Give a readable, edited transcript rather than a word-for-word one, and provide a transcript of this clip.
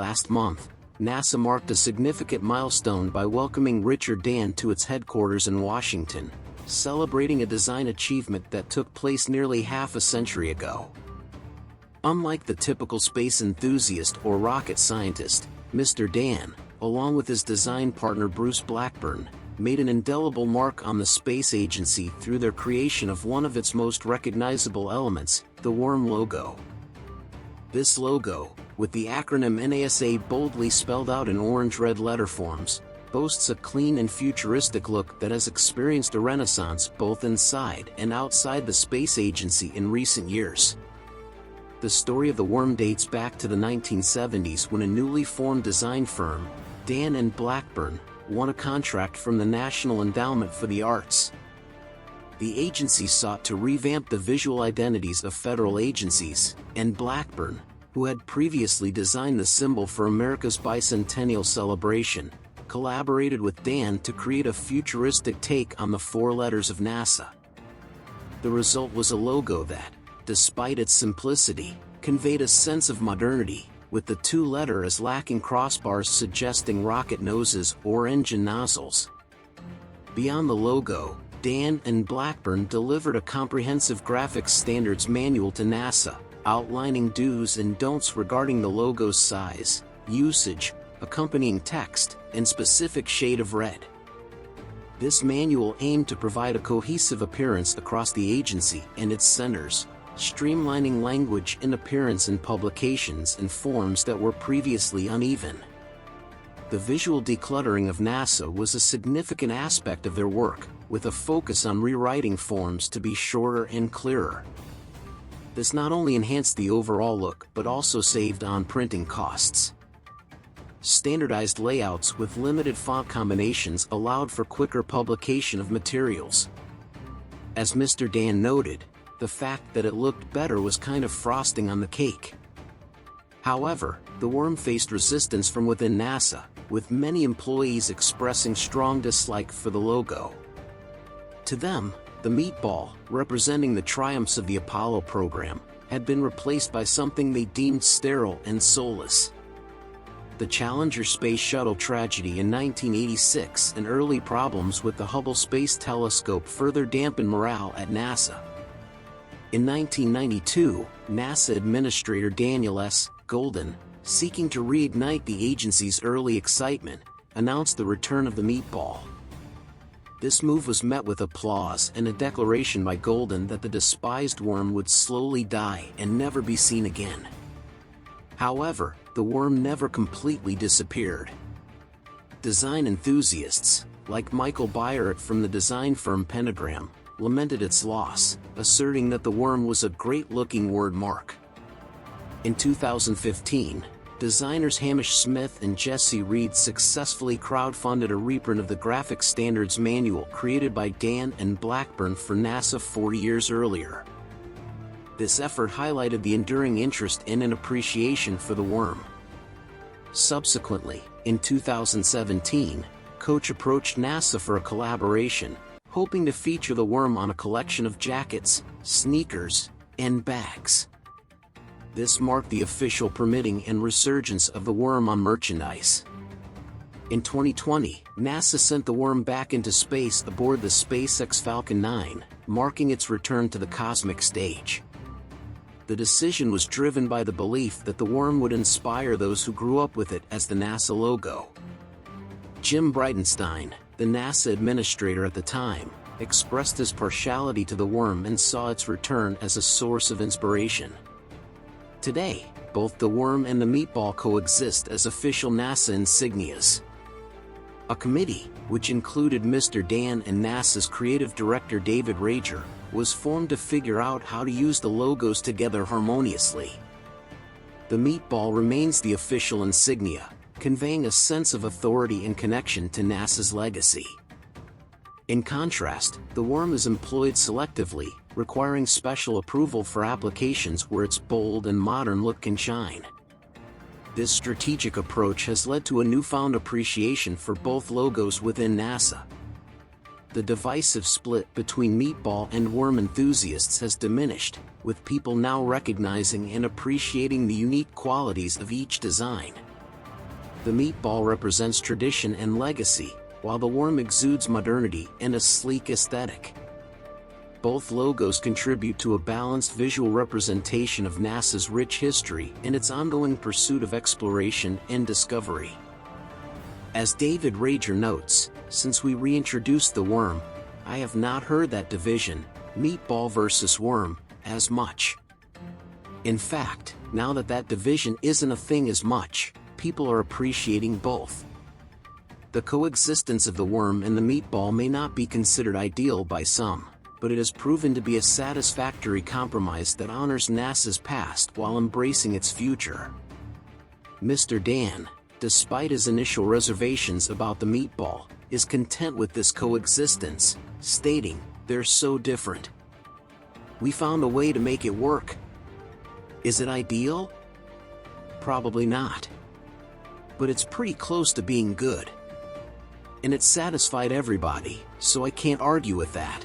Last month, NASA marked a significant milestone by welcoming Richard Dan to its headquarters in Washington, celebrating a design achievement that took place nearly half a century ago. Unlike the typical space enthusiast or rocket scientist, Mr. Dan, along with his design partner Bruce Blackburn, made an indelible mark on the space agency through their creation of one of its most recognizable elements, the worm logo. This logo, with the acronym NASA boldly spelled out in orange-red letter forms, boasts a clean and futuristic look that has experienced a renaissance both inside and outside the space agency in recent years. The story of the worm dates back to the 1970s when a newly formed design firm, Dan and Blackburn, won a contract from the National Endowment for the Arts. The agency sought to revamp the visual identities of federal agencies, and Blackburn, who had previously designed the symbol for America's bicentennial celebration, collaborated with Dan to create a futuristic take on the four letters of NASA. The result was a logo that, despite its simplicity, conveyed a sense of modernity, with the two letters lacking crossbars suggesting rocket noses or engine nozzles. Beyond the logo, Dan and Blackburn delivered a comprehensive graphics standards manual to NASA, outlining do's and don'ts regarding the logo's size, usage, accompanying text, and specific shade of red. This manual aimed to provide a cohesive appearance across the agency and its centers, streamlining language and appearance in publications and forms that were previously uneven. The visual decluttering of NASA was a significant aspect of their work, with a focus on rewriting forms to be shorter and clearer. This not only enhanced the overall look but also saved on printing costs. Standardized layouts with limited font combinations allowed for quicker publication of materials. As Mr. Dan noted, the fact that it looked better was kind of frosting on the cake. However, the worm faced resistance from within NASA, with many employees expressing strong dislike for the logo. To them, the meatball, representing the triumphs of the Apollo program, had been replaced by something they deemed sterile and soulless. The Challenger space shuttle tragedy in 1986 and early problems with the Hubble Space Telescope further dampened morale at NASA. In 1992, NASA Administrator Daniel S. Golden, seeking to reignite the agency's early excitement, announced the return of the meatball. This move was met with applause and a declaration by Golden that the despised worm would slowly die and never be seen again. However, the worm never completely disappeared. Design enthusiasts, like Michael Byert from the design firm Pentagram, lamented its loss, asserting that the worm was a great-looking word mark. In 2015, designers Hamish Smith and Jesse Reed successfully crowdfunded a reprint of the graphic standards manual created by Dan and Blackburn for NASA 40 years earlier. This effort highlighted the enduring interest in and appreciation for the worm. Subsequently, in 2017, Coach approached NASA for a collaboration, hoping to feature the worm on a collection of jackets, sneakers, and bags. This marked the official permitting and resurgence of the worm on merchandise. In 2020, NASA sent the worm back into space aboard the SpaceX Falcon 9, marking its return to the cosmic stage. The decision was driven by the belief that the worm would inspire those who grew up with it as the NASA logo. Jim Bridenstine, the NASA administrator at the time, expressed his partiality to the worm and saw its return as a source of inspiration. Today, both the worm and the meatball coexist as official NASA insignias. A committee, which included Mr. Dan and NASA's creative director David Rager, was formed to figure out how to use the logos together harmoniously. The meatball remains the official insignia, conveying a sense of authority and connection to NASA's legacy. In contrast, the worm is employed selectively, requiring special approval for applications where its bold and modern look can shine. This strategic approach has led to a newfound appreciation for both logos within NASA. The divisive split between meatball and worm enthusiasts has diminished, with people now recognizing and appreciating the unique qualities of each design. The meatball represents tradition and legacy, while the worm exudes modernity and a sleek aesthetic. Both logos contribute to a balanced visual representation of NASA's rich history and its ongoing pursuit of exploration and discovery. As David Rager notes, since we reintroduced the worm, I have not heard that division, meatball versus worm, as much. In fact, now that division isn't a thing as much, people are appreciating both. The coexistence of the worm and the meatball may not be considered ideal by some, but it has proven to be a satisfactory compromise that honors NASA's past while embracing its future. Mr. Dan, despite his initial reservations about the meatball, is content with this coexistence, stating, "They're so different. We found a way to make it work." Is it ideal? Probably not. But it's pretty close to being good. And it satisfied everybody, so I can't argue with that.